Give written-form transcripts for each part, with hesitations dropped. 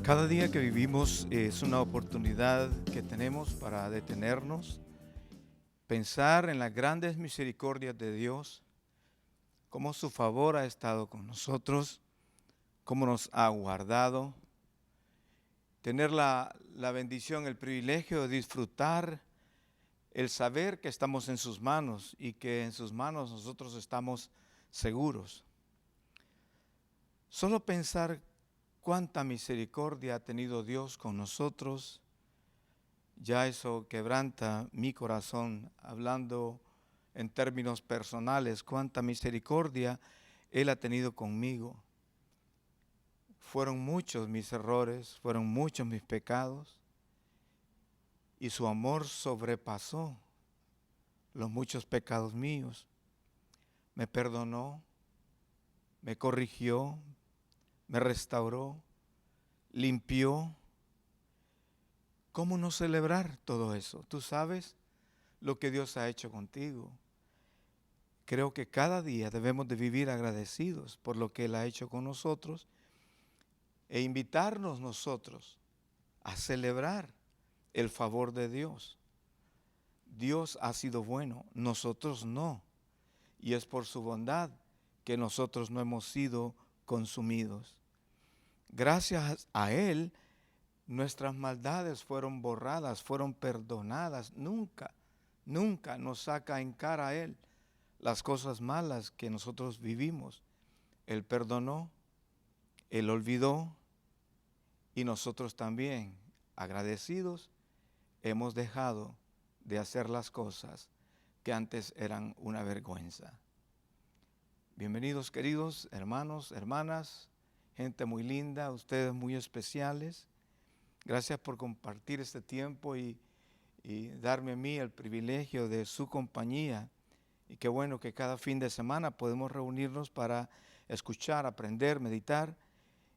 Cada día que vivimos es una oportunidad que tenemos para detenernos, pensar en las grandes misericordias de Dios, cómo su favor ha estado con nosotros, cómo nos ha guardado, tener la bendición, el privilegio de disfrutar el saber que estamos en sus manos y que en sus manos nosotros estamos seguros. Solo pensar cuánta misericordia ha tenido Dios con nosotros, ya eso quebranta mi corazón, hablando en términos personales, cuánta misericordia Él ha tenido conmigo. Fueron muchos mis errores, fueron muchos mis pecados, y su amor sobrepasó los muchos pecados míos. Me perdonó, me corrigió, me restauró, limpió. ¿Cómo no celebrar todo eso? Tú sabes lo que Dios ha hecho contigo. Creo que cada día debemos de vivir agradecidos por lo que Él ha hecho con nosotros e invitarnos nosotros a celebrar el favor de Dios. Dios ha sido bueno, nosotros no. Y es por su bondad que nosotros no hemos sido consumidos. Gracias a Él, nuestras maldades fueron borradas, fueron perdonadas. Nunca nos saca en cara a Él las cosas malas que nosotros vivimos. Él perdonó, Él olvidó, y nosotros también, agradecidos, hemos dejado de hacer las cosas que antes eran una vergüenza. Bienvenidos, queridos hermanos, hermanas, gente muy linda, ustedes muy especiales. Gracias por compartir este tiempo y darme a mí el privilegio de su compañía. Y qué bueno que cada fin de semana podemos reunirnos para escuchar, aprender, meditar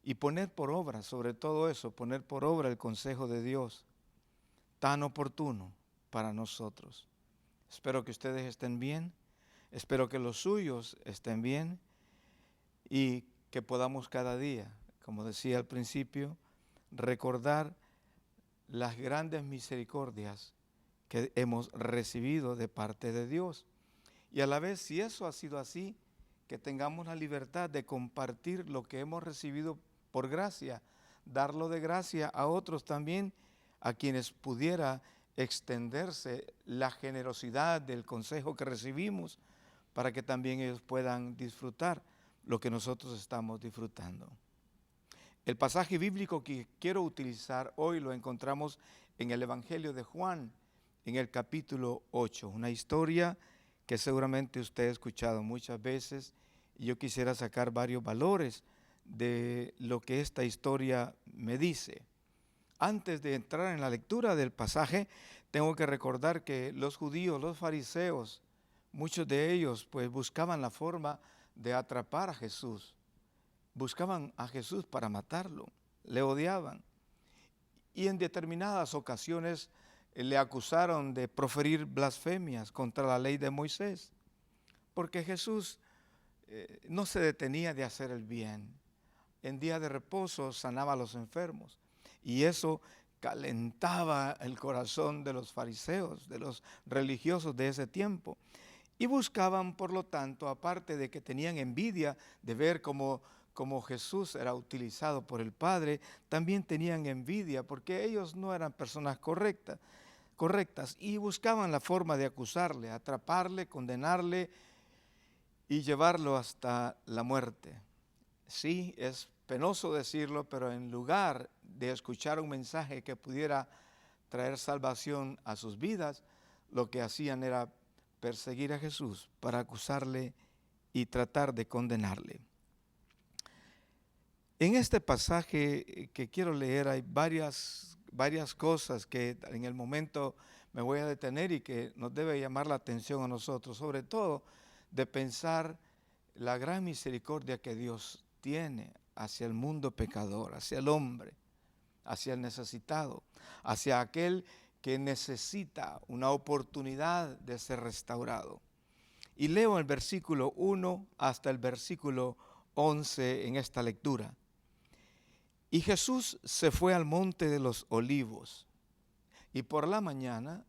y poner por obra, sobre todo eso, poner por obra el consejo de Dios, tan oportuno para nosotros. Espero que ustedes estén bien, espero que los suyos estén bien y que podamos cada día, como decía al principio, recordar las grandes misericordias que hemos recibido de parte de Dios. Y a la vez, si eso ha sido así, que tengamos la libertad de compartir lo que hemos recibido por gracia, darlo de gracia a otros también, a quienes pudiera extenderse la generosidad del consejo que recibimos, para que también ellos puedan disfrutar lo que nosotros estamos disfrutando. El pasaje bíblico que quiero utilizar hoy lo encontramos en el Evangelio de Juan, en el capítulo 8, una historia que seguramente usted ha escuchado muchas veces, y yo quisiera sacar varios valores de lo que esta historia me dice. Antes de entrar en la lectura del pasaje, tengo que recordar que los judíos, los fariseos, muchos de ellos pues buscaban la forma de atrapar a Jesús. Buscaban a Jesús para matarlo, le odiaban. Y en determinadas ocasiones le acusaron de proferir blasfemias contra la ley de Moisés, porque Jesús no se detenía de hacer el bien. En día de reposo sanaba a los enfermos, y eso calentaba el corazón de los fariseos, de los religiosos de ese tiempo. Y buscaban, por lo tanto, aparte de que tenían envidia de ver cómo Jesús era utilizado por el Padre, también tenían envidia porque ellos no eran personas correctas, y buscaban la forma de acusarle, atraparle, condenarle y llevarlo hasta la muerte. Sí, es penoso decirlo, pero en lugar de escuchar un mensaje que pudiera traer salvación a sus vidas, lo que hacían era perseguir a Jesús para acusarle y tratar de condenarle. En este pasaje que quiero leer hay varias cosas que en el momento me voy a detener y que nos debe llamar la atención a nosotros, sobre todo de pensar la gran misericordia que Dios tiene hacia el mundo pecador, hacia el hombre, hacia el necesitado, hacia aquel que necesita una oportunidad de ser restaurado. Y leo el versículo 1 hasta el versículo 11 en esta lectura. Y Jesús se fue al monte de los olivos, y por la mañana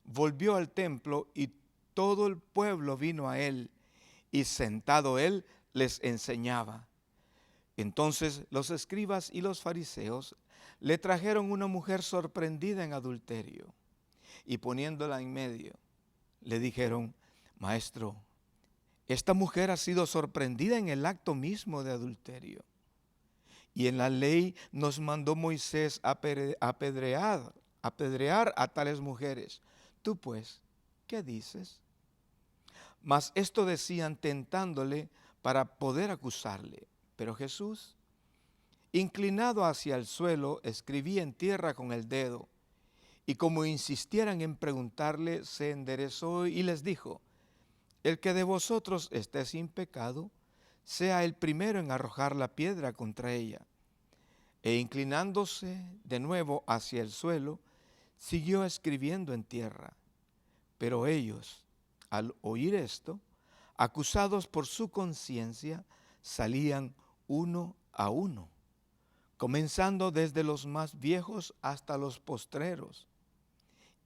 volvió al templo, y todo el pueblo vino a él, y sentado él les enseñaba. Entonces los escribas y los fariseos le trajeron una mujer sorprendida en adulterio, y poniéndola en medio, le dijeron: Maestro, esta mujer ha sido sorprendida en el acto mismo de adulterio. Y en la ley nos mandó Moisés apedrear a tales mujeres. Tú pues, ¿qué dices? Mas esto decían tentándole para poder acusarle. Pero Jesús, inclinado hacia el suelo, escribía en tierra con el dedo. Y como insistieran en preguntarle, se enderezó y les dijo: El que de vosotros esté sin pecado, sea el primero en arrojar la piedra contra ella. E inclinándose de nuevo hacia el suelo, siguió escribiendo en tierra. Pero ellos, al oír esto, acusados por su conciencia, salían uno a uno, comenzando desde los más viejos hasta los postreros.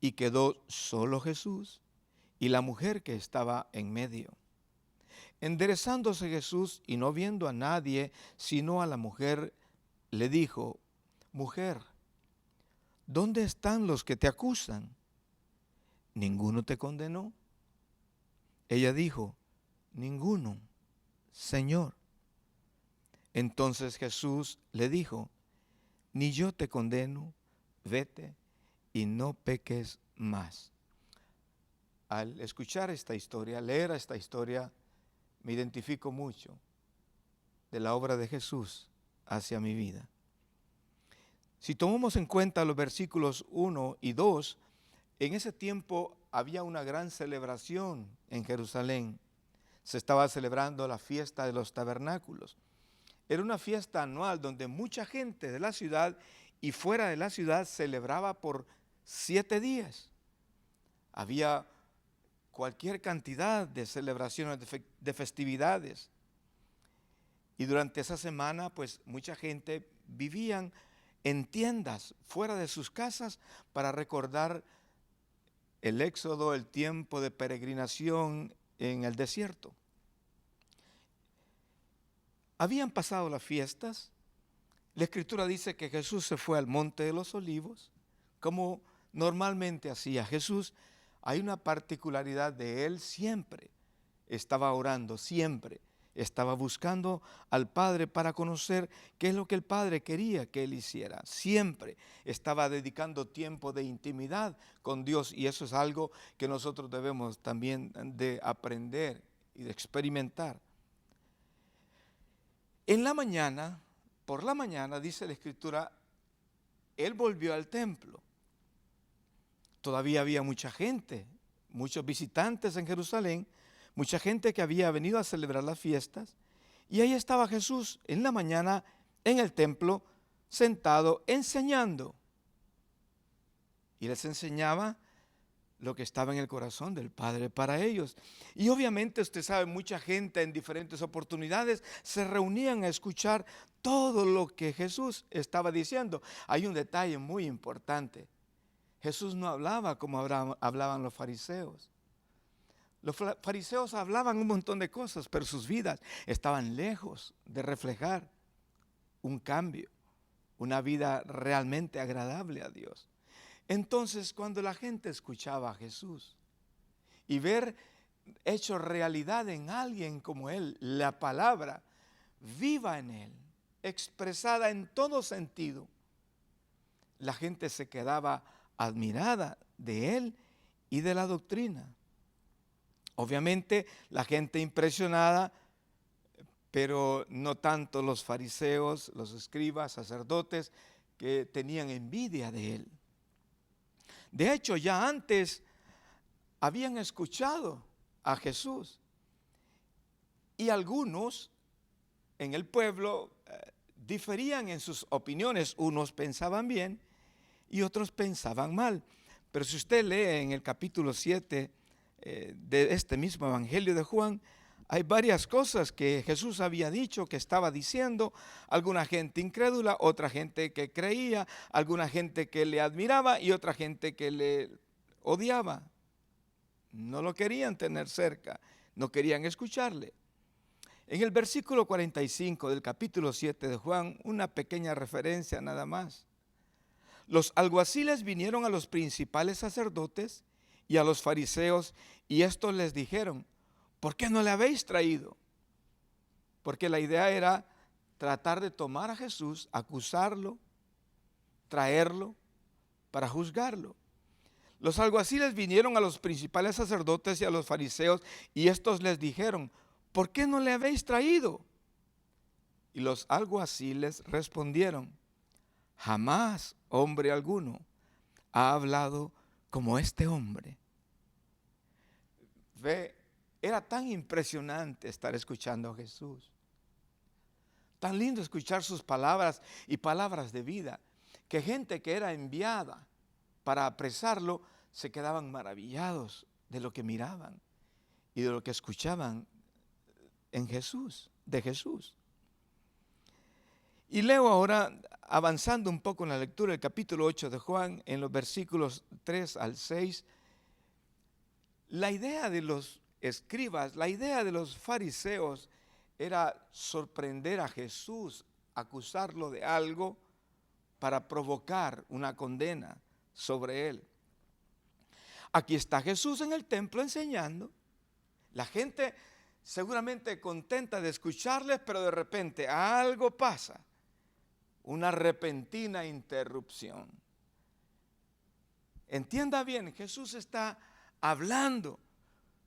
Y quedó solo Jesús y la mujer que estaba en medio. Enderezándose Jesús y no viendo a nadie sino a la mujer, le dijo: Mujer, ¿dónde están los que te acusan? ¿Ninguno te condenó? Ella dijo: Ninguno, Señor. Entonces Jesús le dijo: Ni yo te condeno, vete y no peques más. Al escuchar esta historia, leer esta historia, me identifico mucho de la obra de Jesús hacia mi vida. Si tomamos en cuenta los versículos 1 y 2, en ese tiempo había una gran celebración en Jerusalén. Se estaba celebrando la fiesta de los tabernáculos. Era una fiesta anual donde mucha gente de la ciudad y fuera de la ciudad celebraba por 7 días. Había cualquier cantidad de celebraciones, de festividades. Y durante esa semana, pues mucha gente vivían en tiendas fuera de sus casas para recordar el éxodo, el tiempo de peregrinación en el desierto. Habían pasado las fiestas. La Escritura dice que Jesús se fue al monte de los olivos, como normalmente hacía Jesús. Hay una particularidad de él: siempre estaba orando, siempre estaba buscando al Padre para conocer qué es lo que el Padre quería que él hiciera. Siempre estaba dedicando tiempo de intimidad con Dios, y eso es algo que nosotros debemos también de aprender y de experimentar. En la mañana, por la mañana, dice la Escritura, él volvió al templo. Todavía había mucha gente, muchos visitantes en Jerusalén, mucha gente que había venido a celebrar las fiestas, y ahí estaba Jesús en la mañana en el templo, sentado, enseñando. Y les enseñaba lo que estaba en el corazón del Padre para ellos. Y obviamente usted sabe, mucha gente en diferentes oportunidades se reunían a escuchar todo lo que Jesús estaba diciendo. Hay un detalle muy importante: Jesús no hablaba como hablaban los fariseos. Los fariseos hablaban un montón de cosas, pero sus vidas estaban lejos de reflejar un cambio, una vida realmente agradable a Dios. Entonces, cuando la gente escuchaba a Jesús y ver hecho realidad en alguien como él, la palabra viva en él, expresada en todo sentido, la gente se quedaba admirada de él y de la doctrina. Obviamente la gente impresionada, pero no tanto los fariseos, los escribas, sacerdotes, que tenían envidia de él. De hecho, ya antes habían escuchado a Jesús, y algunos en el pueblo diferían en sus opiniones. Unos pensaban bien y otros pensaban mal. Pero si usted lee en el capítulo 7 de este mismo Evangelio de Juan, hay varias cosas que Jesús había dicho, que estaba diciendo. Alguna gente incrédula, otra gente que creía, alguna gente que le admiraba y otra gente que le odiaba. No lo querían tener cerca, no querían escucharle. En el versículo 45 del capítulo 7 de Juan, una pequeña referencia nada más. Los alguaciles vinieron a los principales sacerdotes y a los fariseos, y estos les dijeron: ¿por qué no le habéis traído? Porque la idea era tratar de tomar a Jesús, acusarlo, traerlo para juzgarlo. Los alguaciles vinieron a los principales sacerdotes y a los fariseos, y estos les dijeron: ¿por qué no le habéis traído? Y los alguaciles respondieron: jamás hombre alguno ha hablado como este hombre. Ve, era tan impresionante estar escuchando a Jesús. Tan lindo escuchar sus palabras y palabras de vida, que gente que era enviada para apresarlo se quedaban maravillados de lo que miraban y de lo que escuchaban en Jesús, de Jesús. Y leo ahora, avanzando un poco en la lectura del capítulo 8 de Juan, en los versículos 3 al 6, la idea de los escribas, la idea de los fariseos era sorprender a Jesús, acusarlo de algo para provocar una condena sobre él. Aquí está Jesús en el templo enseñando, la gente seguramente contenta de escucharles, pero de repente algo pasa, una repentina interrupción. Entienda bien, Jesús está hablando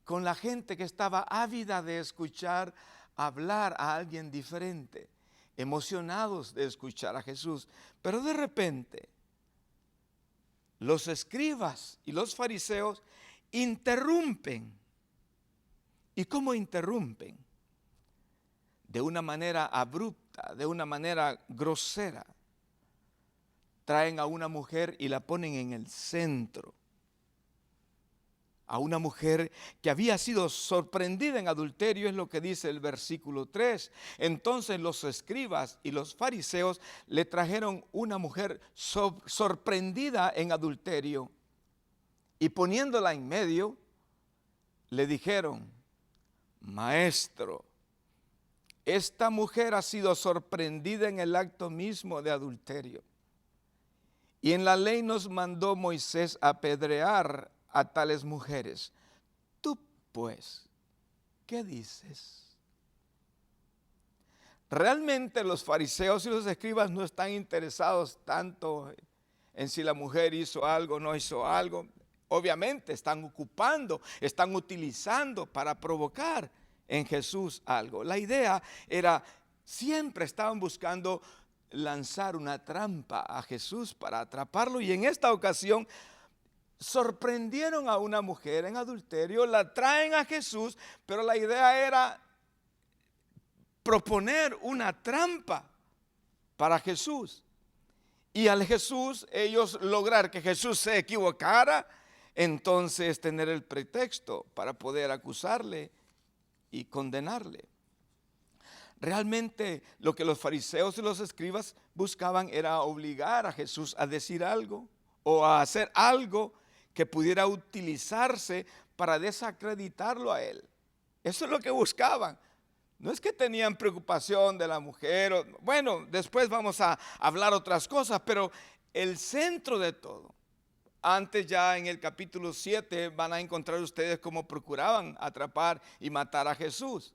con la gente que estaba ávida de escuchar hablar a alguien diferente, emocionados de escuchar a Jesús, pero de repente los escribas y los fariseos interrumpen. ¿Y cómo interrumpen? De una manera abrupta, de una manera grosera. Traen a una mujer y la ponen en el centro. A una mujer que había sido sorprendida en adulterio, es lo que dice el versículo 3. Entonces los escribas y los fariseos le trajeron una mujer sorprendida en adulterio, y poniéndola en medio, le dijeron: Maestro, esta mujer ha sido sorprendida en el acto mismo de adulterio, y en la ley nos mandó Moisés apedrear a tales mujeres. Tú, pues, ¿qué dices? Realmente los fariseos y los escribas no están interesados tanto en si la mujer hizo algo o no hizo algo. Obviamente están ocupando, están utilizando para provocar en Jesús algo. La idea era, siempre estaban buscando lanzar una trampa a Jesús para atraparlo, y en esta ocasión sorprendieron a una mujer en adulterio, la traen a Jesús, pero la idea era proponer una trampa para Jesús. Y al Jesús, ellos lograr que Jesús se equivocara, entonces tener el pretexto para poder acusarle y condenarle. Realmente lo que los fariseos y los escribas buscaban era obligar a Jesús a decir algo o a hacer algo que pudiera utilizarse para desacreditarlo a él. Eso es lo que buscaban. No es que tenían preocupación de la mujer. Bueno, después vamos a hablar otras cosas, pero el centro de todo. Antes, ya en el capítulo 7 van a encontrar ustedes cómo procuraban atrapar y matar a Jesús.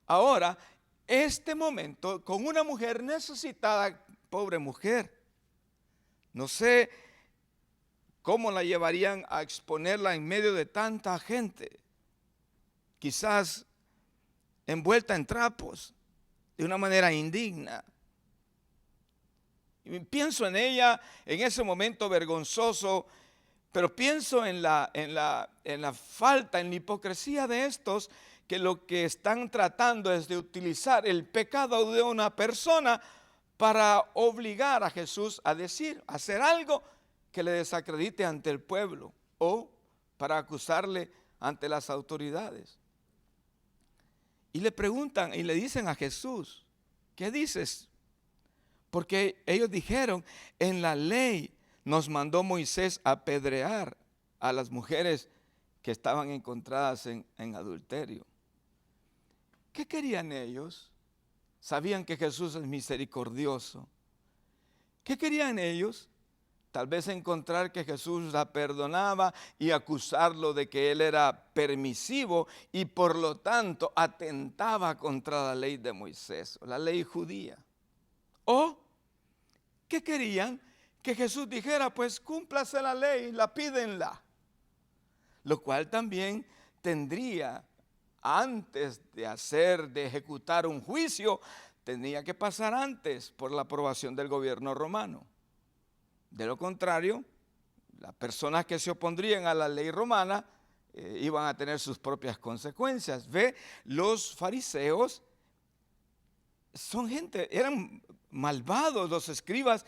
Ahora, este momento con una mujer necesitada, pobre mujer, no sé cómo la llevarían a exponerla en medio de tanta gente, quizás envuelta en trapos, de una manera indigna. Y pienso en ella en ese momento vergonzoso, pero pienso en la falta, en la hipocresía de estos, que lo que están tratando es de utilizar el pecado de una persona para obligar a Jesús a decir, a hacer algo que le desacredite ante el pueblo, o para acusarle ante las autoridades. Y le preguntan y le dicen a Jesús, ¿qué dices? Porque ellos dijeron, en la ley nos mandó Moisés a apedrear a las mujeres que estaban encontradas en adulterio. ¿Qué querían ellos? Sabían que Jesús es misericordioso. ¿Qué querían ellos? Tal vez encontrar que Jesús la perdonaba y acusarlo de que él era permisivo y por lo tanto atentaba contra la ley de Moisés, la ley judía. ¿O qué querían? Que Jesús dijera, pues cúmplase la ley, la pídenla. Lo cual también tendría, antes de ejecutar un juicio, tenía que pasar antes por la aprobación del gobierno romano. De lo contrario, las personas que se opondrían a la ley romana iban a tener sus propias consecuencias. Ve, los fariseos son gente, eran malvados, los escribas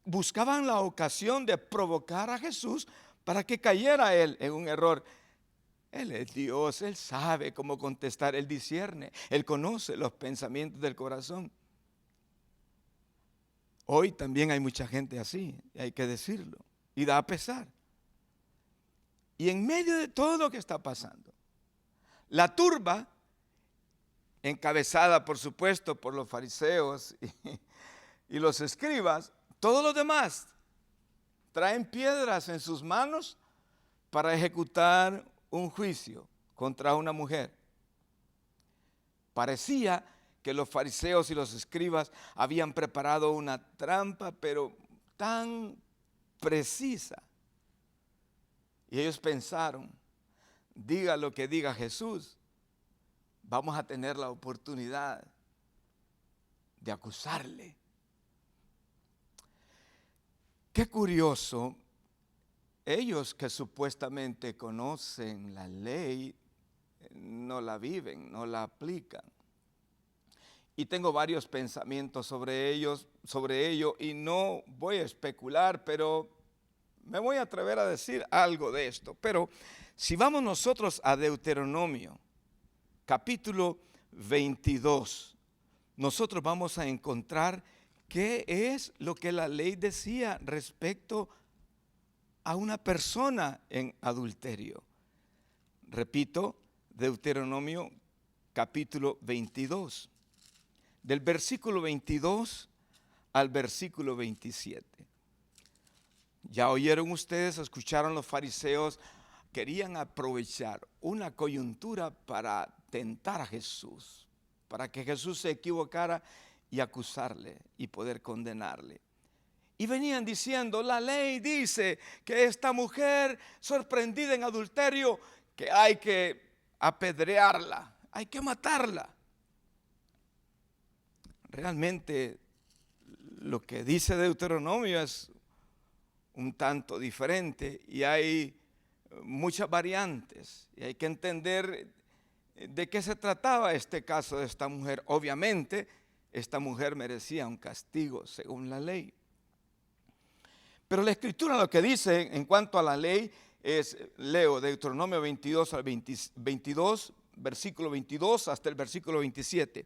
buscaban la ocasión de provocar a Jesús para que cayera él en un error. Él es Dios, Él sabe cómo contestar, Él discierne, Él conoce los pensamientos del corazón. Hoy también hay mucha gente así, hay que decirlo, y da pesar. Y en medio de todo lo que está pasando, la turba, encabezada por supuesto por los fariseos y los escribas, todos los demás traen piedras en sus manos para ejecutar un juicio contra una mujer. Parecía que los fariseos y los escribas habían preparado una trampa, pero tan precisa. Y ellos pensaron, diga lo que diga Jesús, vamos a tener la oportunidad de acusarle. Qué curioso, ellos que supuestamente conocen la ley, no la viven, no la aplican. Y tengo varios pensamientos sobre ello, y no voy a especular, pero me voy a atrever a decir algo de esto. Pero si vamos nosotros a Deuteronomio, capítulo 22, nosotros vamos a encontrar qué es lo que la ley decía respecto a una persona en adulterio. Repito, Deuteronomio capítulo 22. Del versículo 22 al versículo 27. Ya oyeron ustedes, escucharon los fariseos, querían aprovechar una coyuntura para tentar a Jesús, para que Jesús se equivocara y acusarle y poder condenarle. Y venían diciendo, la ley dice que esta mujer sorprendida en adulterio, que hay que apedrearla, hay que matarla. Realmente lo que dice Deuteronomio es un tanto diferente y hay muchas variantes. Y hay que entender de qué se trataba este caso de esta mujer. Obviamente, esta mujer merecía un castigo según la ley. Pero la Escritura lo que dice en cuanto a la ley es, leo Deuteronomio 22 al 22, versículo 22 hasta el versículo 27.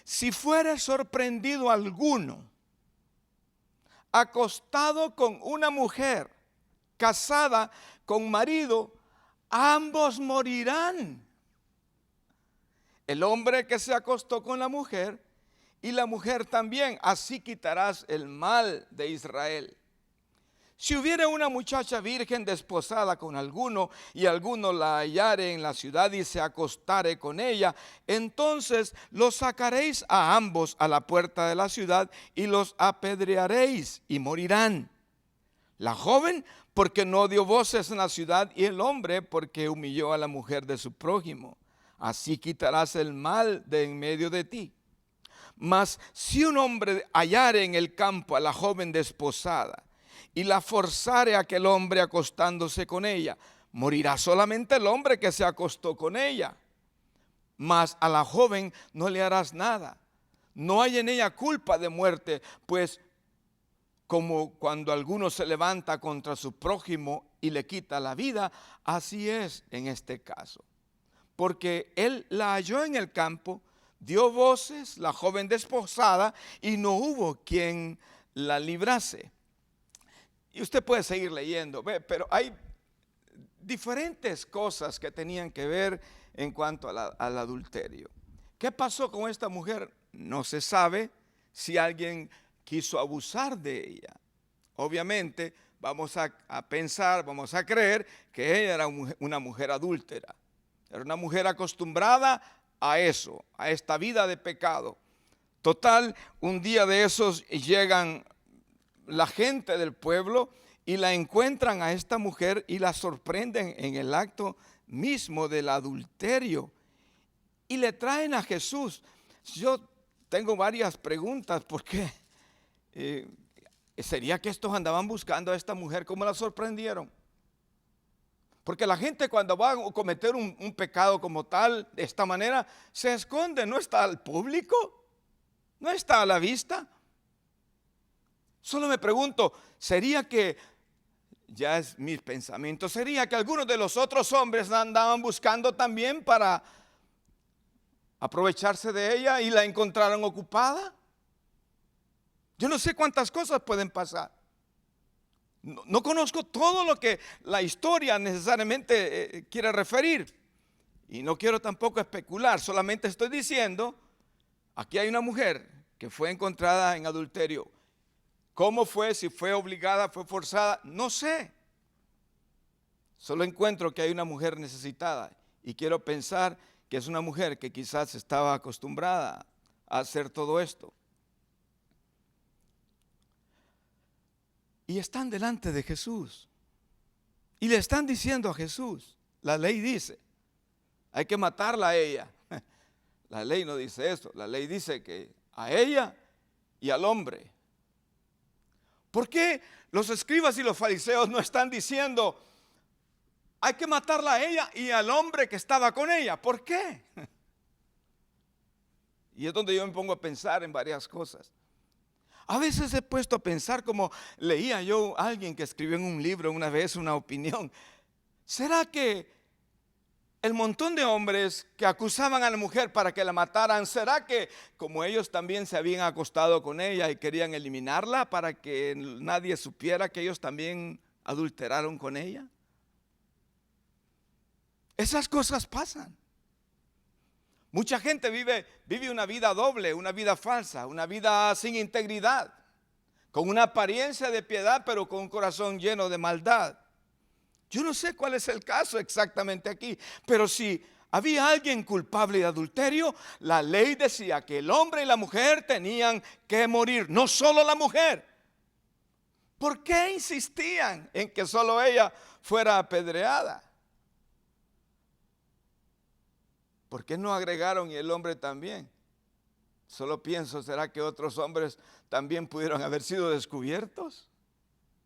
Si fuere sorprendido alguno acostado con una mujer casada con marido, ambos morirán. El hombre que se acostó con la mujer y la mujer también, así quitarás el mal de Israel. Si hubiera una muchacha virgen desposada con alguno y alguno la hallare en la ciudad y se acostare con ella, entonces los sacaréis a ambos a la puerta de la ciudad y los apedrearéis y morirán. La joven porque no dio voces en la ciudad y el hombre porque humilló a la mujer de su prójimo. Así quitarás el mal de en medio de ti. Mas si un hombre hallare en el campo a la joven desposada y la forzare a aquel hombre acostándose con ella, morirá solamente el hombre que se acostó con ella. Mas a la joven no le harás nada. No hay en ella culpa de muerte, pues como cuando alguno se levanta contra su prójimo y le quita la vida, así es en este caso. porque él la halló en el campo, dio voces, la joven desposada, y no hubo quien la librase. Y usted puede seguir leyendo, pero hay diferentes cosas que tenían que ver en cuanto al adulterio. ¿Qué pasó con esta mujer? No se sabe. Si alguien quiso abusar de ella. Obviamente vamos a pensar, vamos a creer que ella era una mujer adúltera. Era una mujer acostumbrada a eso, a esta vida de pecado. Total, un día de esos llegan la gente del pueblo y la encuentran a esta mujer y la sorprenden en el acto mismo del adulterio. Y le traen a Jesús. Yo tengo varias preguntas, porque ¿sería que estos andaban buscando a esta mujer? ¿Cómo la sorprendieron? Porque la gente, cuando va a cometer un pecado como tal, de esta manera, se esconde, no está al público, no está a la vista. Solo me pregunto, ¿sería que, ya es mi pensamiento, sería que algunos de los otros hombres la andaban buscando también para aprovecharse de ella y la encontraron ocupada? Yo no sé cuántas cosas pueden pasar. No conozco todo lo que la historia necesariamente quiere referir. Y no quiero tampoco especular, solamente estoy diciendo, aquí hay una mujer que fue encontrada en adulterio. ¿Cómo fue? Si fue obligada, fue forzada, no sé. Solo encuentro que hay una mujer necesitada y quiero pensar que es una mujer que quizás estaba acostumbrada a hacer todo esto. Y están delante de Jesús y le están diciendo a Jesús, la ley dice, hay que matarla a ella. La ley no dice eso, la ley dice que a ella y al hombre. ¿Por qué los escribas y los fariseos no están diciendo, hay que matarla a ella y al hombre que estaba con ella? ¿Por qué? Y es donde yo me pongo a pensar en varias cosas. A veces he puesto a pensar, como leía yo a alguien que escribió en un libro una vez una opinión. ¿Será que el montón de hombres que acusaban a la mujer para que la mataran, será que como ellos también se habían acostado con ella y querían eliminarla para que nadie supiera que ellos también adulteraron con ella? Esas cosas pasan. Mucha gente vive una vida doble, una vida falsa, una vida sin integridad, con una apariencia de piedad, pero con un corazón lleno de maldad. Yo no sé cuál es el caso exactamente aquí, pero si había alguien culpable de adulterio, la ley decía que el hombre y la mujer tenían que morir, no solo la mujer. ¿Por qué insistían en que solo ella fuera apedreada? ¿Por qué no agregaron y el hombre también? Solo pienso, ¿será que otros hombres también pudieron haber sido descubiertos?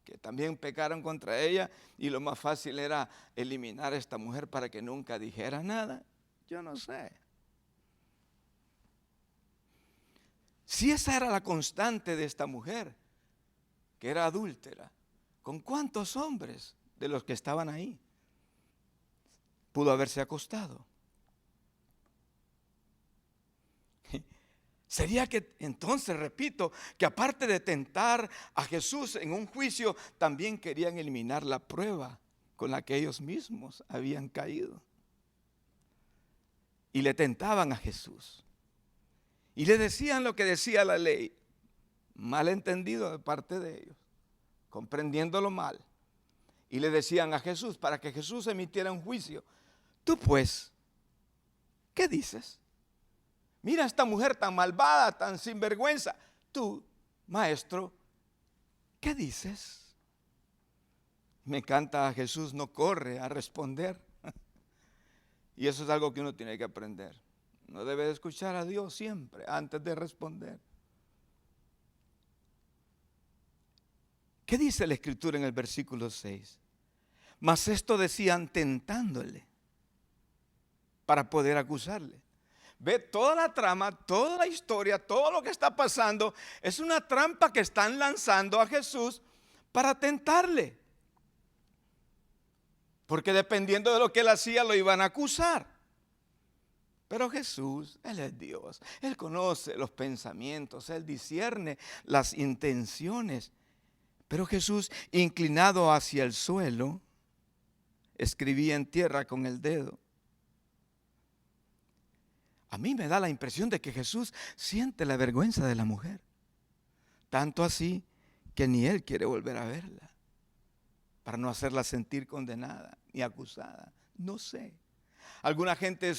Que también pecaron contra ella y lo más fácil era eliminar a esta mujer para que nunca dijera nada. Yo no sé. Si esa era la constante de esta mujer, que era adúltera, ¿con cuántos hombres de los que estaban ahí pudo haberse acostado? Sería que entonces, repito, que aparte de tentar a Jesús en un juicio, también querían eliminar la prueba con la que ellos mismos habían caído. Y le tentaban a Jesús. Y le decían lo que decía la ley, mal entendido de parte de ellos, comprendiéndolo mal. Y le decían a Jesús, para que Jesús emitiera un juicio, tú pues, ¿qué dices? Mira a esta mujer tan malvada, tan sinvergüenza. Tú, maestro, ¿qué dices? Me encanta, Jesús no corre a responder. Y eso es algo que uno tiene que aprender. Uno debe de escuchar a Dios siempre antes de responder. ¿Qué dice la Escritura en el versículo 6? Mas esto decían tentándole para poder acusarle. Ve, toda la trama, toda la historia, todo lo que está pasando es una trampa que están lanzando a Jesús para tentarle. Porque dependiendo de lo que él hacía, lo iban a acusar. Pero Jesús, Él es Dios. Él conoce los pensamientos, Él discierne las intenciones. Pero Jesús, inclinado hacia el suelo, escribía en tierra con el dedo. A mí me da la impresión de que Jesús siente la vergüenza de la mujer. Tanto así que ni Él quiere volver a verla, para no hacerla sentir condenada ni acusada. No sé. Alguna gente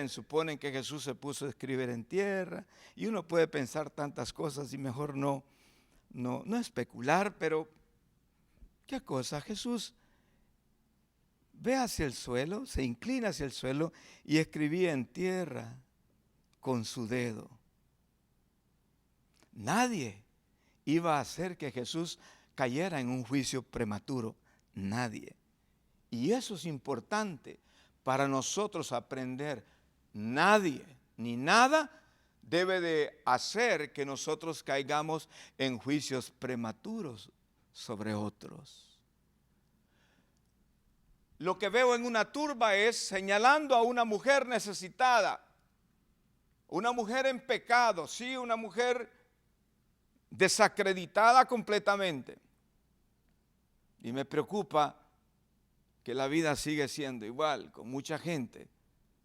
suponen que Jesús se puso a escribir en tierra, y uno puede pensar tantas cosas y mejor no especular, pero ¿qué cosa? Jesús ve hacia el suelo, se inclina hacia el suelo y escribía en tierra con su dedo. Nadie iba a hacer que Jesús cayera en un juicio prematuro. Nadie. Y eso es importante para nosotros aprender. Nadie ni nada debe de hacer que nosotros caigamos en juicios prematuros sobre otros. Lo que veo en una turba es señalando a una mujer necesitada, una mujer en pecado, sí, una mujer desacreditada completamente. Y me preocupa que la vida sigue siendo igual, con mucha gente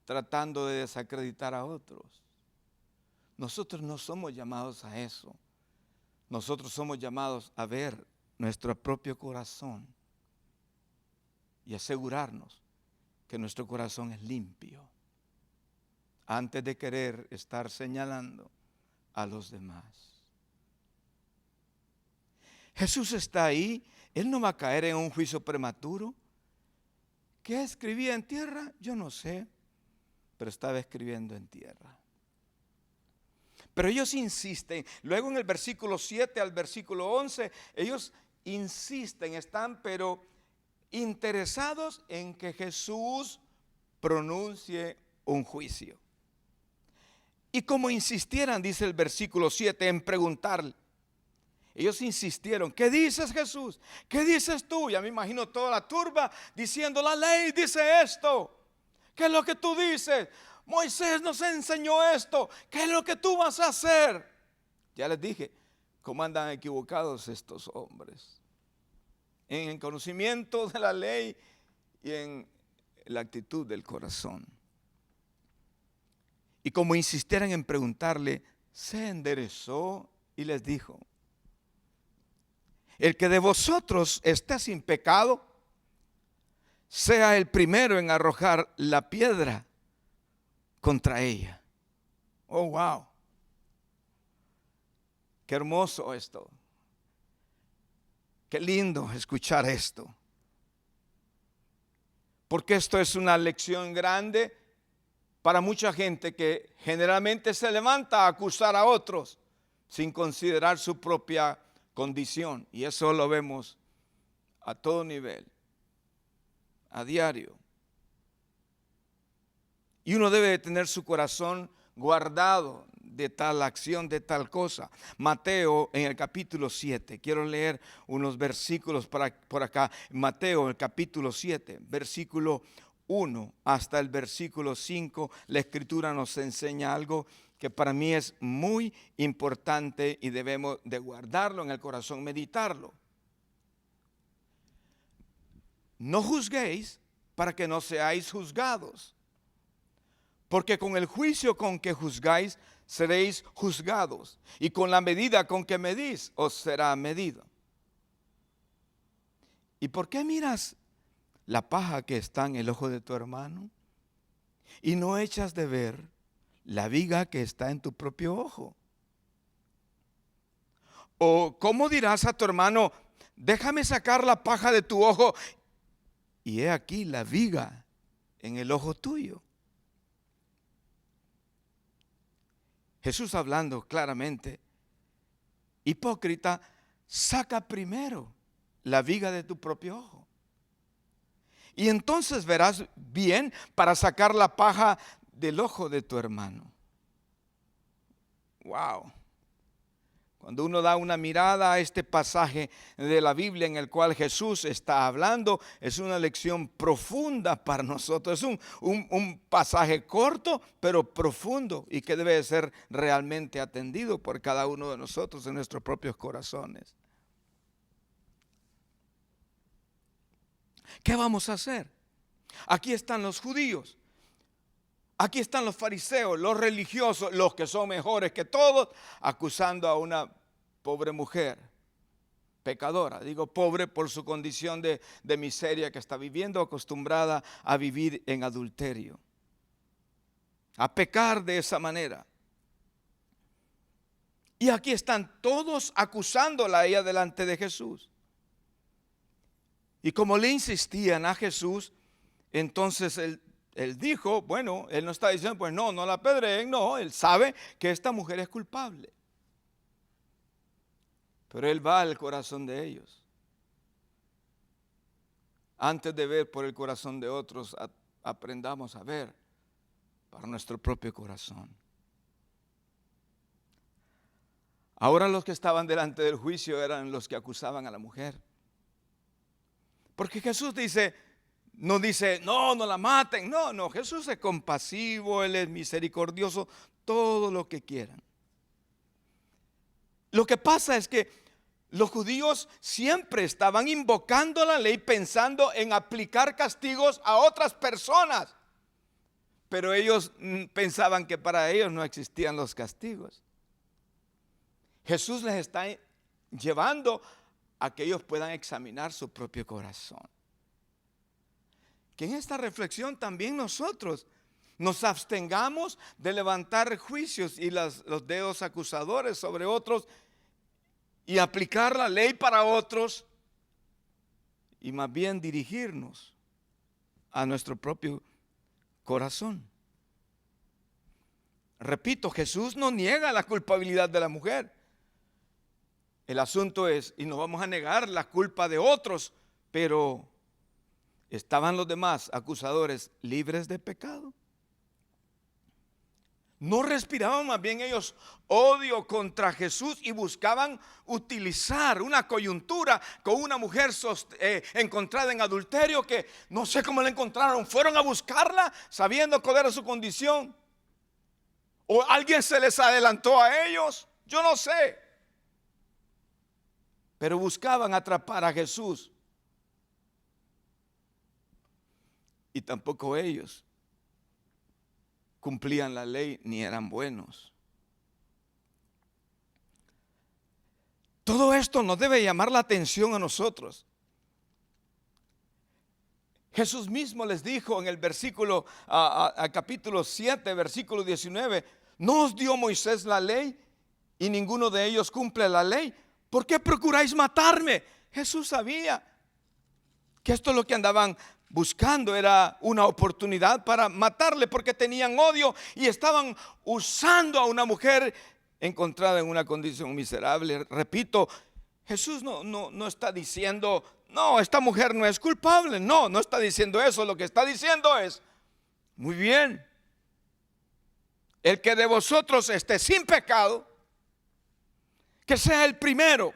tratando de desacreditar a otros. Nosotros no somos llamados a eso. Nosotros somos llamados a ver nuestro propio corazón y asegurarnos que nuestro corazón es limpio antes de querer estar señalando a los demás. Jesús está ahí, Él no va a caer en un juicio prematuro. ¿Qué escribía en tierra? Yo no sé, pero estaba escribiendo en tierra. Pero ellos insisten, luego en el versículo 7 al versículo 11, ellos insisten, están pero interesados en que Jesús pronuncie un juicio. Y como insistieran, dice el versículo 7, en preguntarle, ellos insistieron, ¿qué dices, Jesús? ¿Qué dices tú? Ya me imagino toda la turba diciendo, la ley dice esto. ¿Qué es lo que tú dices? Moisés nos enseñó esto. ¿Qué es lo que tú vas a hacer? Ya les dije, cómo andan equivocados estos hombres en el conocimiento de la ley y en la actitud del corazón. Y como insistieran en preguntarle, se enderezó y les dijo, el que de vosotros esté sin pecado, sea el primero en arrojar la piedra contra ella. Oh, wow. Qué hermoso esto. Qué lindo escuchar esto. Porque esto es una lección grande para mucha gente que generalmente se levanta a acusar a otros sin considerar su propia condición. Y eso lo vemos a todo nivel, a diario. Y uno debe de tener su corazón guardado de tal acción, de tal cosa. Mateo en el capítulo 7, quiero leer unos versículos por acá. Mateo en el capítulo 7, versículo 1 hasta el versículo 5, la escritura nos enseña algo que para mí es muy importante y debemos de guardarlo en el corazón, meditarlo. No juzguéis para que no seáis juzgados, porque con el juicio con que juzgáis seréis juzgados, y con la medida con que medís os será medido. ¿Y por qué miras la paja que está en el ojo de tu hermano y no echas de ver la viga que está en tu propio ojo? ¿O cómo dirás a tu hermano, déjame sacar la paja de tu ojo, y he aquí la viga en el ojo tuyo? Jesús hablando claramente, hipócrita, saca primero la viga de tu propio ojo, y entonces verás bien para sacar la paja del ojo de tu hermano. Wow. Cuando uno da una mirada a este pasaje de la Biblia en el cual Jesús está hablando, es una lección profunda para nosotros. Es un pasaje corto, pero profundo y que debe ser realmente atendido por cada uno de nosotros en nuestros propios corazones. ¿Qué vamos a hacer? Aquí están los judíos. Aquí están los fariseos, los religiosos, los que son mejores que todos, acusando a una pobre mujer, pecadora. Digo pobre por su condición de miseria que está viviendo, acostumbrada a vivir en adulterio, a pecar de esa manera. Y aquí están todos acusándola a ella delante de Jesús. Y como le insistían a Jesús, entonces él dijo, bueno, él no está diciendo, pues no la apedreen, no, él sabe que esta mujer es culpable. Pero él va al corazón de ellos. Antes de ver por el corazón de otros, aprendamos a ver para nuestro propio corazón. Ahora los que estaban delante del juicio eran los que acusaban a la mujer. Porque Jesús no dice, no la maten. No, Jesús es compasivo, Él es misericordioso, todo lo que quieran. Lo que pasa es que los judíos siempre estaban invocando la ley pensando en aplicar castigos a otras personas. Pero ellos pensaban que para ellos no existían los castigos. Jesús les está llevando a que ellos puedan examinar su propio corazón. Que en esta reflexión también nosotros nos abstengamos de levantar juicios y los dedos acusadores sobre otros y aplicar la ley para otros y más bien dirigirnos a nuestro propio corazón. Repito, Jesús no niega la culpabilidad de la mujer. El asunto es, y no vamos a negar la culpa de otros, pero ¿estaban los demás acusadores libres de pecado? ¿No respiraban más bien ellos odio contra Jesús y buscaban utilizar una coyuntura con una mujer encontrada en adulterio que no sé cómo la encontraron? ¿Fueron a buscarla sabiendo cuál era su condición? ¿O alguien se les adelantó a ellos? Yo no sé. Pero buscaban atrapar a Jesús. Y tampoco ellos cumplían la ley ni eran buenos. Todo esto nos debe llamar la atención a nosotros. Jesús mismo les dijo en el versículo, capítulo 7, versículo 19, ¿no os dio Moisés la ley y ninguno de ellos cumple la ley? ¿Por qué procuráis matarme? Jesús sabía que esto es lo que andaban buscando, era una oportunidad para matarle porque tenían odio y estaban usando a una mujer encontrada en una condición miserable. Repito, Jesús no está diciendo, no, esta mujer no es culpable. No está diciendo eso. Lo que está diciendo es, muy bien, el que de vosotros esté sin pecado, que sea el primero.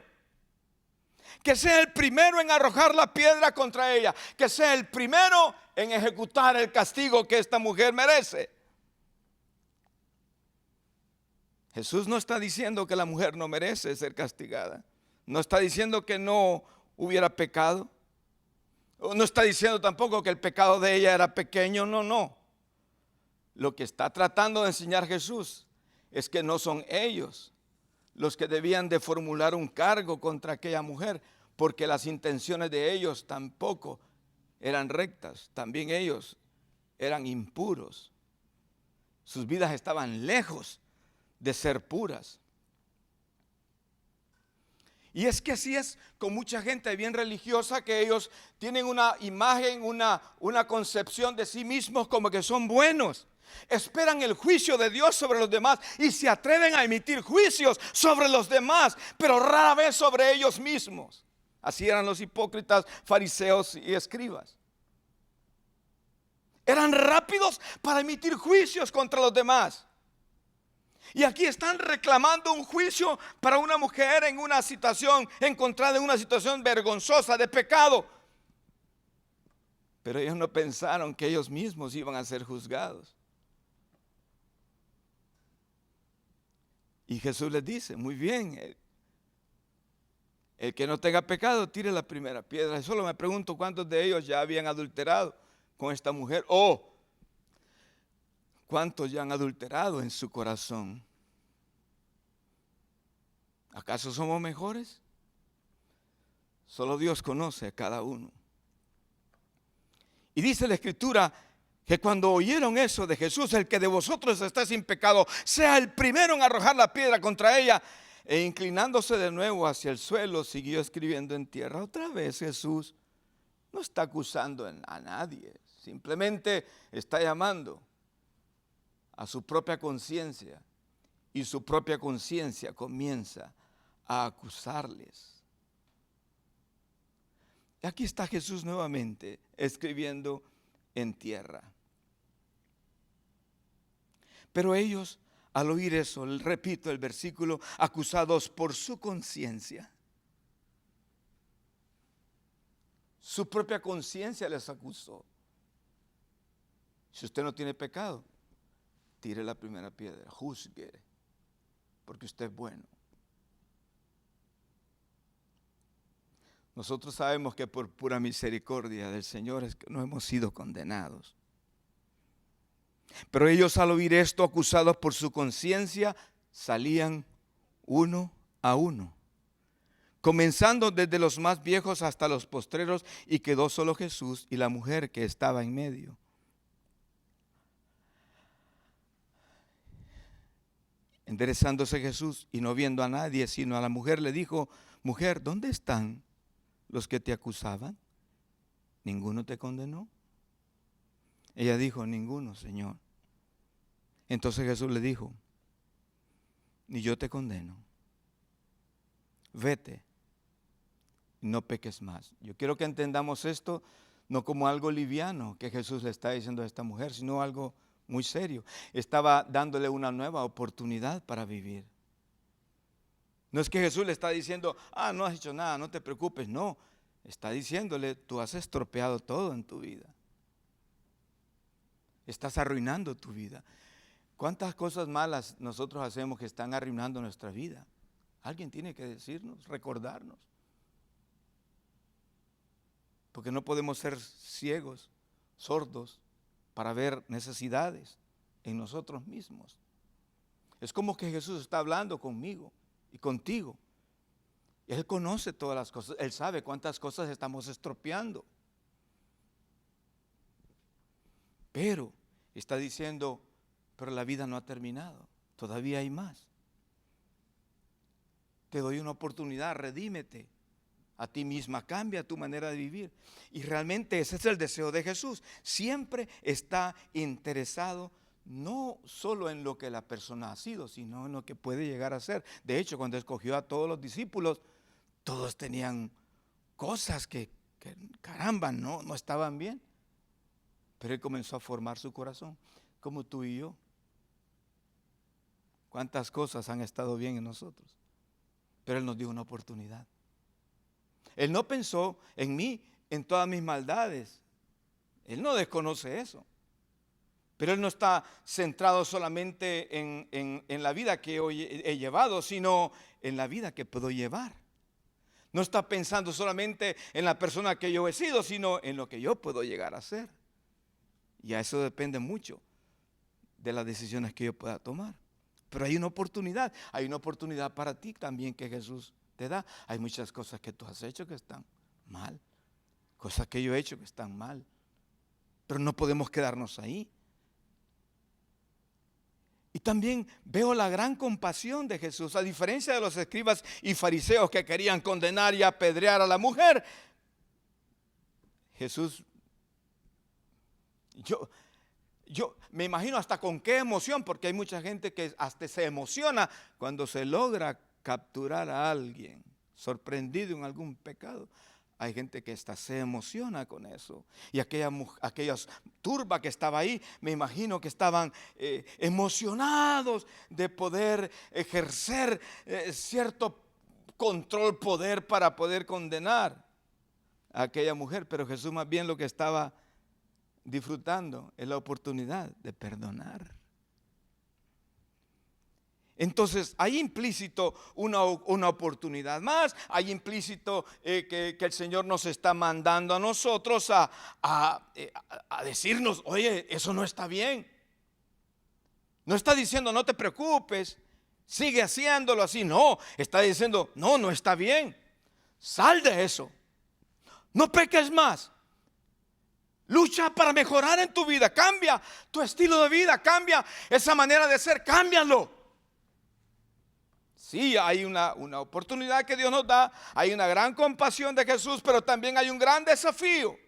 Que sea el primero en arrojar la piedra contra ella. Que sea el primero en ejecutar el castigo que esta mujer merece. Jesús no está diciendo que la mujer no merece ser castigada. No está diciendo que no hubiera pecado. No está diciendo tampoco que el pecado de ella era pequeño. No. Lo que está tratando de enseñar Jesús es que no son ellos los que debían de formular un cargo contra aquella mujer, porque las intenciones de ellos tampoco eran rectas. También ellos eran impuros. Sus vidas estaban lejos de ser puras. Y es que así es con mucha gente bien religiosa, que ellos tienen una imagen, una concepción de sí mismos como que son buenos. Esperan el juicio de Dios sobre los demás y se atreven a emitir juicios sobre los demás, pero rara vez sobre ellos mismos. Así eran los hipócritas, fariseos y escribas. Eran rápidos para emitir juicios contra los demás. Y aquí están reclamando un juicio para una mujer en una situación, encontrada en una situación vergonzosa de pecado. Pero ellos no pensaron que ellos mismos iban a ser juzgados. Y Jesús les dice, muy bien, el que no tenga pecado, tire la primera piedra. Solo me pregunto cuántos de ellos ya habían adulterado con esta mujer, o cuántos ya han adulterado en su corazón. ¿Acaso somos mejores? Solo Dios conoce a cada uno. Y dice la Escritura que cuando oyeron eso de Jesús, el que de vosotros está sin pecado, sea el primero en arrojar la piedra contra ella. E inclinándose de nuevo hacia el suelo, siguió escribiendo en tierra. Otra vez Jesús no está acusando a nadie, simplemente está llamando a su propia conciencia, y su propia conciencia comienza a acusarles. Y aquí está Jesús nuevamente escribiendo en tierra. Pero ellos, al oír eso, repito el versículo, acusados por su conciencia. Su propia conciencia les acusó. Si usted no tiene pecado, tire la primera piedra, juzgue, porque usted es bueno. Nosotros sabemos que por pura misericordia del Señor es que no hemos sido condenados. Pero ellos, al oír esto, acusados por su conciencia, salían uno a uno, comenzando desde los más viejos hasta los postreros, y quedó solo Jesús y la mujer que estaba en medio. Enderezándose Jesús y no viendo a nadie sino a la mujer, le dijo: mujer, ¿dónde están los que te acusaban? ¿Ninguno te condenó? Ella dijo: ninguno, Señor. Entonces Jesús le dijo: ni yo te condeno. Vete, no peques más. Yo quiero que entendamos esto no como algo liviano que Jesús le está diciendo a esta mujer, sino algo muy serio. Estaba dándole una nueva oportunidad para vivir. No es que Jesús le está diciendo: no has hecho nada, no te preocupes. No, está diciéndole: tú has estropeado todo en tu vida. Estás arruinando tu vida. ¿Cuántas cosas malas nosotros hacemos que están arruinando nuestra vida? Alguien tiene que decirnos, recordarnos. Porque no podemos ser ciegos, sordos, para ver necesidades en nosotros mismos. Es como que Jesús está hablando conmigo y contigo. Él conoce todas las cosas. Él sabe cuántas cosas estamos estropeando. Pero está diciendo: pero la vida no ha terminado. Todavía hay más. Te doy una oportunidad, redímete a ti misma, cambia tu manera de vivir. Y realmente ese es el deseo de Jesús. Siempre está interesado no solo en lo que la persona ha sido, sino en lo que puede llegar a ser. De hecho, cuando escogió a todos los discípulos, todos tenían cosas que caramba, no estaban bien. Pero Él comenzó a formar su corazón, como tú y yo. ¿Cuántas cosas han estado bien en nosotros? Pero Él nos dio una oportunidad. Él no pensó en mí, en todas mis maldades. Él no desconoce eso. Pero Él no está centrado solamente en la vida que hoy he llevado, sino en la vida que puedo llevar. No está pensando solamente en la persona que yo he sido, sino en lo que yo puedo llegar a ser. Y a eso depende mucho de las decisiones que yo pueda tomar. Pero hay una oportunidad para ti también que Jesús te da. Hay muchas cosas que tú has hecho que están mal, cosas que yo he hecho que están mal, pero no podemos quedarnos ahí. Y también veo la gran compasión de Jesús, a diferencia de los escribas y fariseos que querían condenar y apedrear a la mujer. Jesús, yo me imagino hasta con qué emoción, porque hay mucha gente que hasta se emociona cuando se logra capturar a alguien sorprendido en algún pecado. hay gente que hasta se emociona con eso. Y aquellas turbas que estaba ahí, me imagino que estaban emocionados de poder ejercer cierto control, poder para poder condenar a aquella mujer. Pero Jesús más bien lo que estaba disfrutando es la oportunidad de perdonar. Entonces hay implícito una oportunidad más, hay implícito que el Señor nos está mandando a nosotros a decirnos, oye, eso no está bien. No está diciendo no te preocupes, sigue haciéndolo así. No, está diciendo no está bien. Sal de eso. No peques más. Lucha para mejorar en tu vida. Cambia tu estilo de vida, cambia esa manera de ser, cámbialo. Sí, hay una oportunidad que Dios nos da, hay una gran compasión de Jesús, pero también hay un gran desafío.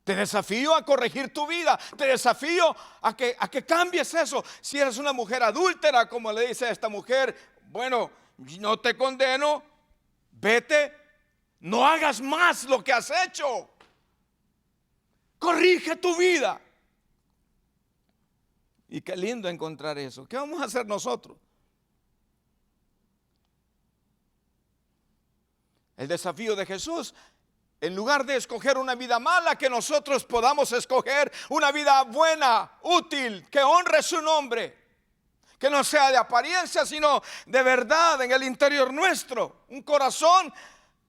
Te desafío a corregir tu vida, te desafío a que cambies eso. Si eres una mujer adúltera, como le dice a esta mujer, bueno, no te condeno, vete, no hagas más lo que has hecho. Corrige tu vida. Y qué lindo encontrar eso. ¿Qué vamos a hacer nosotros? El desafío de Jesús, en lugar de escoger una vida mala, que nosotros podamos escoger una vida buena, útil, que honre su nombre, que no sea de apariencia, sino de verdad en el interior nuestro. Un corazón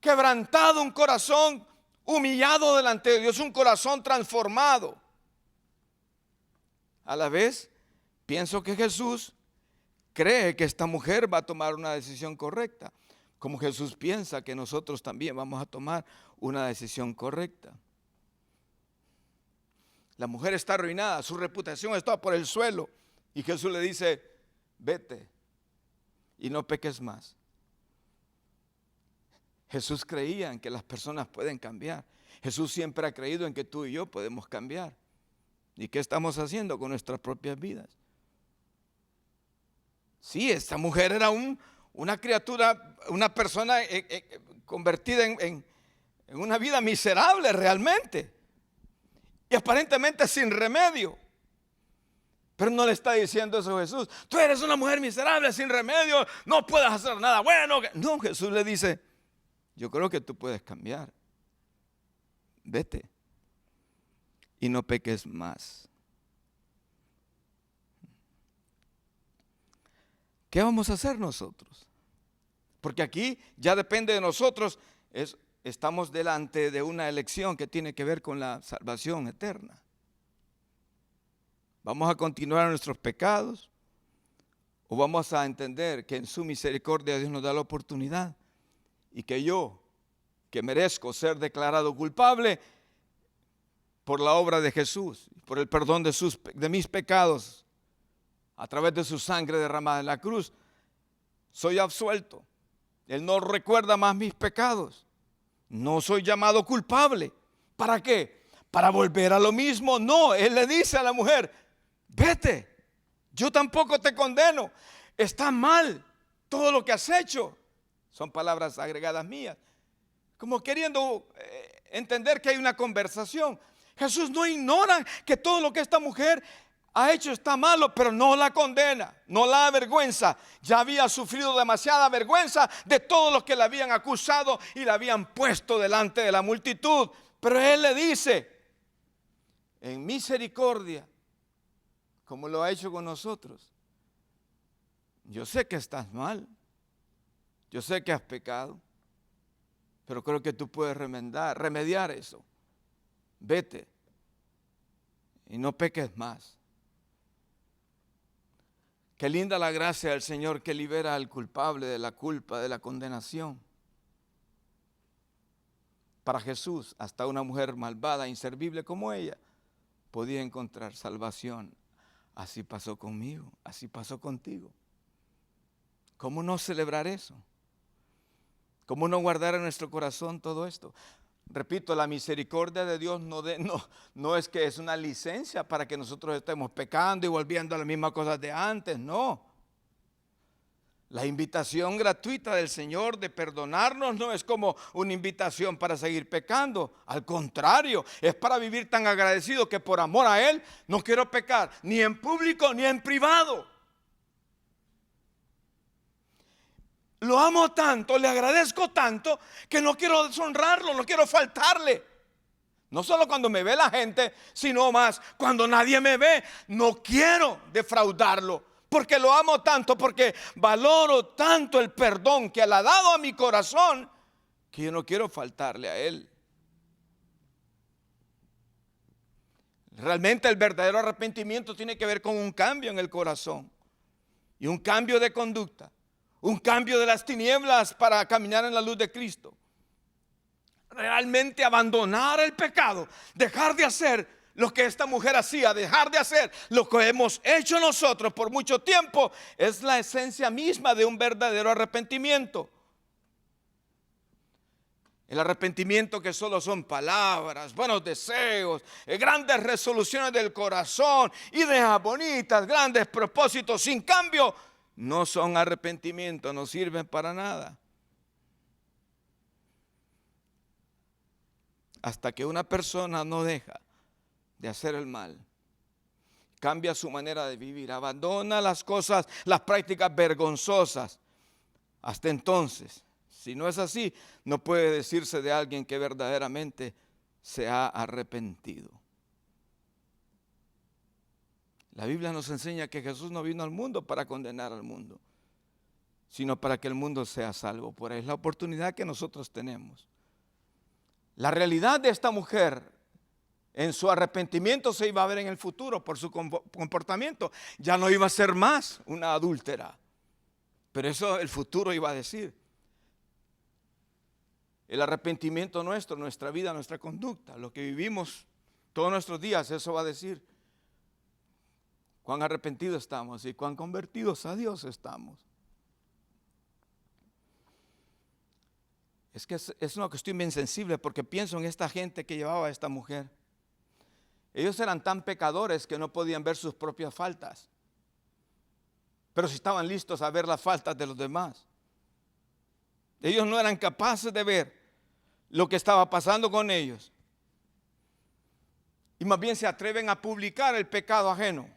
quebrantado, un corazón humillado delante de Dios, un corazón transformado. A la vez, pienso que Jesús cree que esta mujer va a tomar una decisión correcta, como Jesús piensa que nosotros también vamos a tomar una decisión correcta. La mujer está arruinada, su reputación está por el suelo, y Jesús le dice, vete y no peques más. Jesús creía en que las personas pueden cambiar. Jesús siempre ha creído en que tú y yo podemos cambiar. ¿Y qué estamos haciendo con nuestras propias vidas? Sí, esta mujer era una criatura, una persona convertida en una vida miserable realmente. Y aparentemente sin remedio. Pero no le está diciendo eso Jesús. Tú eres una mujer miserable, sin remedio, no puedes hacer nada bueno. No, Jesús le dice, yo creo que tú puedes cambiar. Vete y no peques más. ¿Qué vamos a hacer nosotros? Porque aquí ya depende de nosotros. Estamos delante de una elección que tiene que ver con la salvación eterna. ¿Vamos a continuar en nuestros pecados? ¿O vamos a entender que en su misericordia Dios nos da la oportunidad? Y que yo, que merezco ser declarado culpable por la obra de Jesús, por el perdón de mis pecados, a través de su sangre derramada en la cruz, soy absuelto. Él no recuerda más mis pecados. No soy llamado culpable. ¿Para qué? ¿Para volver a lo mismo? No, Él le dice a la mujer, vete, yo tampoco te condeno. Está mal todo lo que has hecho. Son palabras agregadas mías. Como queriendo entender que hay una conversación. Jesús no ignora que todo lo que esta mujer ha hecho está malo, pero no la condena, no la avergüenza. Ya había sufrido demasiada vergüenza de todos los que la habían acusado y la habían puesto delante de la multitud. Pero Él le dice, en misericordia, como lo ha hecho con nosotros, yo sé que estás mal, yo sé que has pecado, pero creo que tú puedes remediar eso. Vete y no peques más. Qué linda la gracia del Señor que libera al culpable de la culpa, de la condenación. Para Jesús, hasta una mujer malvada, inservible como ella, podía encontrar salvación. Así pasó conmigo, así pasó contigo. ¿Cómo no celebrar eso? ¿Cómo no guardar en nuestro corazón todo esto? Repito, la misericordia de Dios no es que es una licencia para que nosotros estemos pecando y volviendo a las mismas cosas de antes, no. La invitación gratuita del Señor de perdonarnos no es como una invitación para seguir pecando. Al contrario, es para vivir tan agradecido que por amor a Él no quiero pecar, ni en público ni en privado. Lo amo tanto, le agradezco tanto, que no quiero deshonrarlo, no quiero faltarle. No solo cuando me ve la gente, sino más cuando nadie me ve. No quiero defraudarlo. Porque lo amo tanto, porque valoro tanto el perdón que Él ha dado a mi corazón, que yo no quiero faltarle a Él. Realmente el verdadero arrepentimiento tiene que ver con un cambio en el corazón y un cambio de conducta, un cambio de las tinieblas para caminar en la luz de Cristo. Realmente abandonar el pecado, dejar de hacer lo que esta mujer hacía, dejar de hacer lo que hemos hecho nosotros por mucho tiempo, es la esencia misma de un verdadero arrepentimiento. El arrepentimiento que solo son palabras, buenos deseos, grandes resoluciones del corazón, ideas bonitas, grandes propósitos, sin cambio, no son arrepentimiento, no sirven para nada. Hasta que una persona no deja de hacer el mal, cambia su manera de vivir, abandona las cosas, las prácticas vergonzosas, hasta entonces, si no es así, no puede decirse de alguien que verdaderamente se ha arrepentido. La Biblia nos enseña que Jesús no vino al mundo para condenar al mundo, sino para que el mundo sea salvo. Por ahí es la oportunidad que nosotros tenemos. La realidad de esta mujer en su arrepentimiento se iba a ver en el futuro por su comportamiento. Ya no iba a ser más una adúltera, pero eso el futuro iba a decir. El arrepentimiento nuestro, nuestra vida, nuestra conducta, lo que vivimos todos nuestros días, eso va a decir cuán arrepentidos estamos y cuán convertidos a Dios estamos. Es que es una cuestión bien sensible, porque pienso en esta gente que llevaba a esta mujer. Ellos eran tan pecadores que no podían ver sus propias faltas, pero sí estaban listos a ver las faltas de los demás. Ellos no eran capaces de ver lo que estaba pasando con ellos, y más bien se atreven a publicar el pecado ajeno.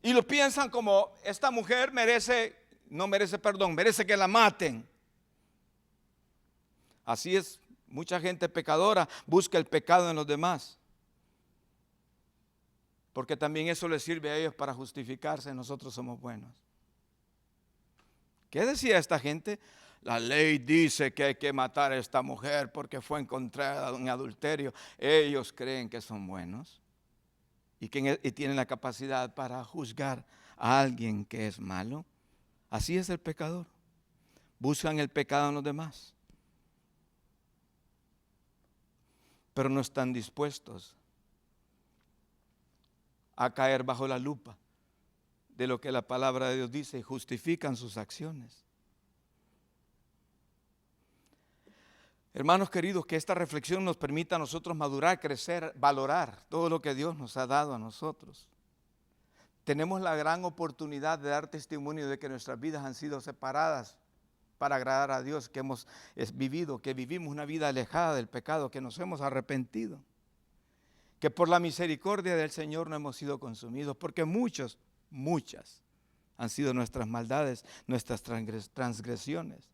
Y lo piensan como: esta mujer no merece perdón, merece que la maten. Así es, mucha gente pecadora busca el pecado en los demás, porque también eso les sirve a ellos para justificarse: nosotros somos buenos. ¿Qué decía esta gente? La ley dice que hay que matar a esta mujer porque fue encontrada en adulterio. Ellos creen que son buenos y tienen la capacidad para juzgar a alguien que es malo. Así es el pecador. Buscan el pecado en los demás, pero no están dispuestos a caer bajo la lupa de lo que la palabra de Dios dice, y justifican sus acciones. Hermanos queridos, que esta reflexión nos permita a nosotros madurar, crecer, valorar todo lo que Dios nos ha dado a nosotros. Tenemos la gran oportunidad de dar testimonio de que nuestras vidas han sido separadas para agradar a Dios, que hemos vivido, que vivimos una vida alejada del pecado, que nos hemos arrepentido, que por la misericordia del Señor no hemos sido consumidos, porque muchas han sido nuestras maldades, nuestras transgresiones.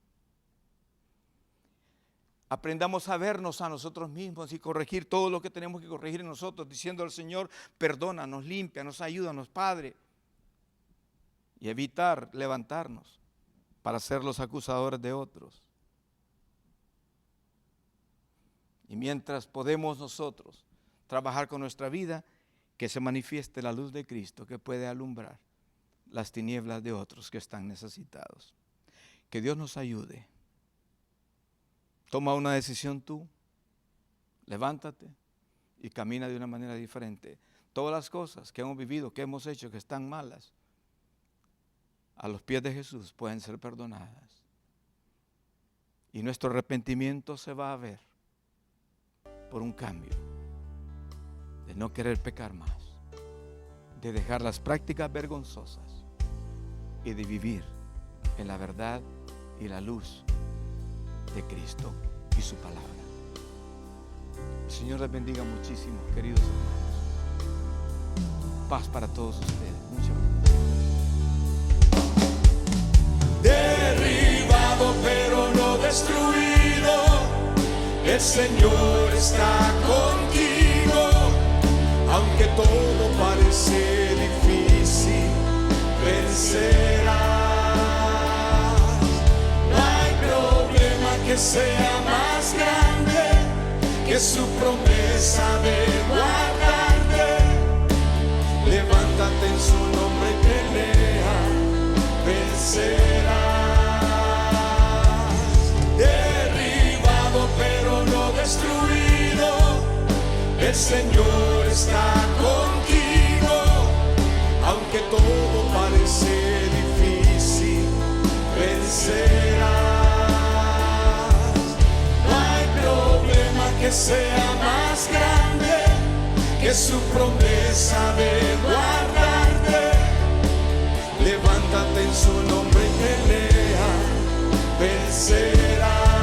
Aprendamos a vernos a nosotros mismos y corregir todo lo que tenemos que corregir en nosotros, diciendo al Señor: perdónanos, límpianos, ayúdanos, Padre. Y evitar levantarnos para ser los acusadores de otros. Y mientras podemos nosotros trabajar con nuestra vida, que se manifieste la luz de Cristo, que puede alumbrar las tinieblas de otros que están necesitados. Que Dios nos ayude. Toma una decisión tú, levántate y camina de una manera diferente. Todas las cosas que hemos vivido, que hemos hecho, que están malas, a los pies de Jesús pueden ser perdonadas. Y nuestro arrepentimiento se va a ver por un cambio de no querer pecar más, de dejar las prácticas vergonzosas y de vivir en la verdad y la luz de Cristo y su palabra. El Señor les bendiga muchísimo, queridos hermanos. Paz para todos ustedes. Muchas gracias. Derribado pero no destruido, el Señor está contigo. Aunque todo parece difícil, vencerás. No hay problema que sea más grande que su promesa de guardarte. Levántate en su nombre y pelea, vencerás. Derribado pero no destruido, el Señor está contigo. Aunque todo parece difícil, vencerás. No hay problema que sea más grande que su promesa de guardarte. Levántate en su nombre y pelea, vencerás.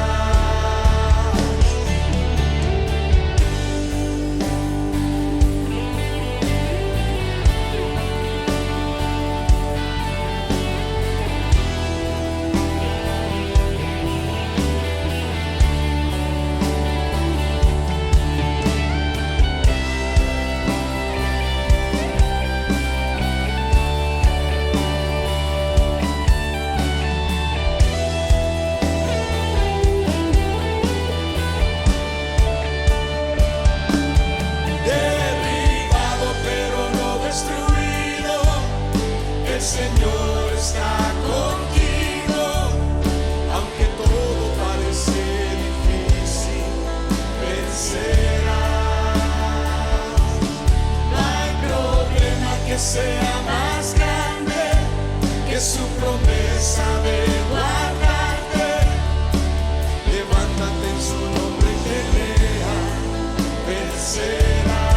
El Señor está contigo, aunque todo parece difícil, vencerás. No hay problema que sea más grande que su promesa de guardarte. Levántate en su nombre y pelea, vencerás.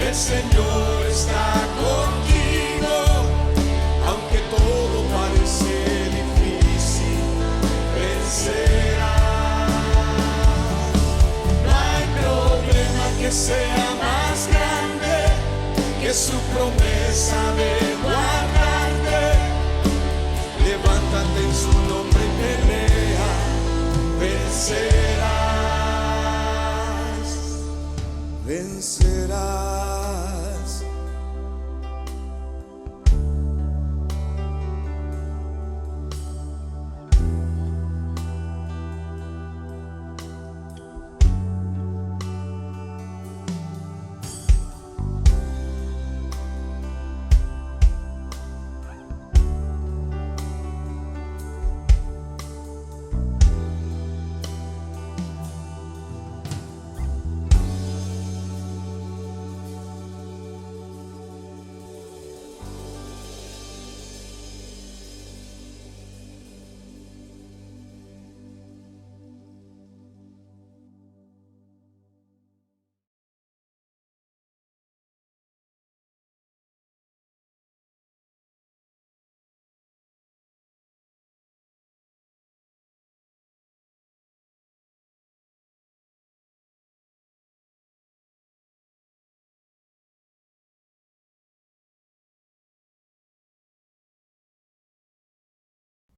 El Señor está contigo, aunque todo parece difícil, vencerás. No hay problema que sea más grande que su promesa de guardarte. Levántate en su nombre y pelea, vencerás. Vencerás.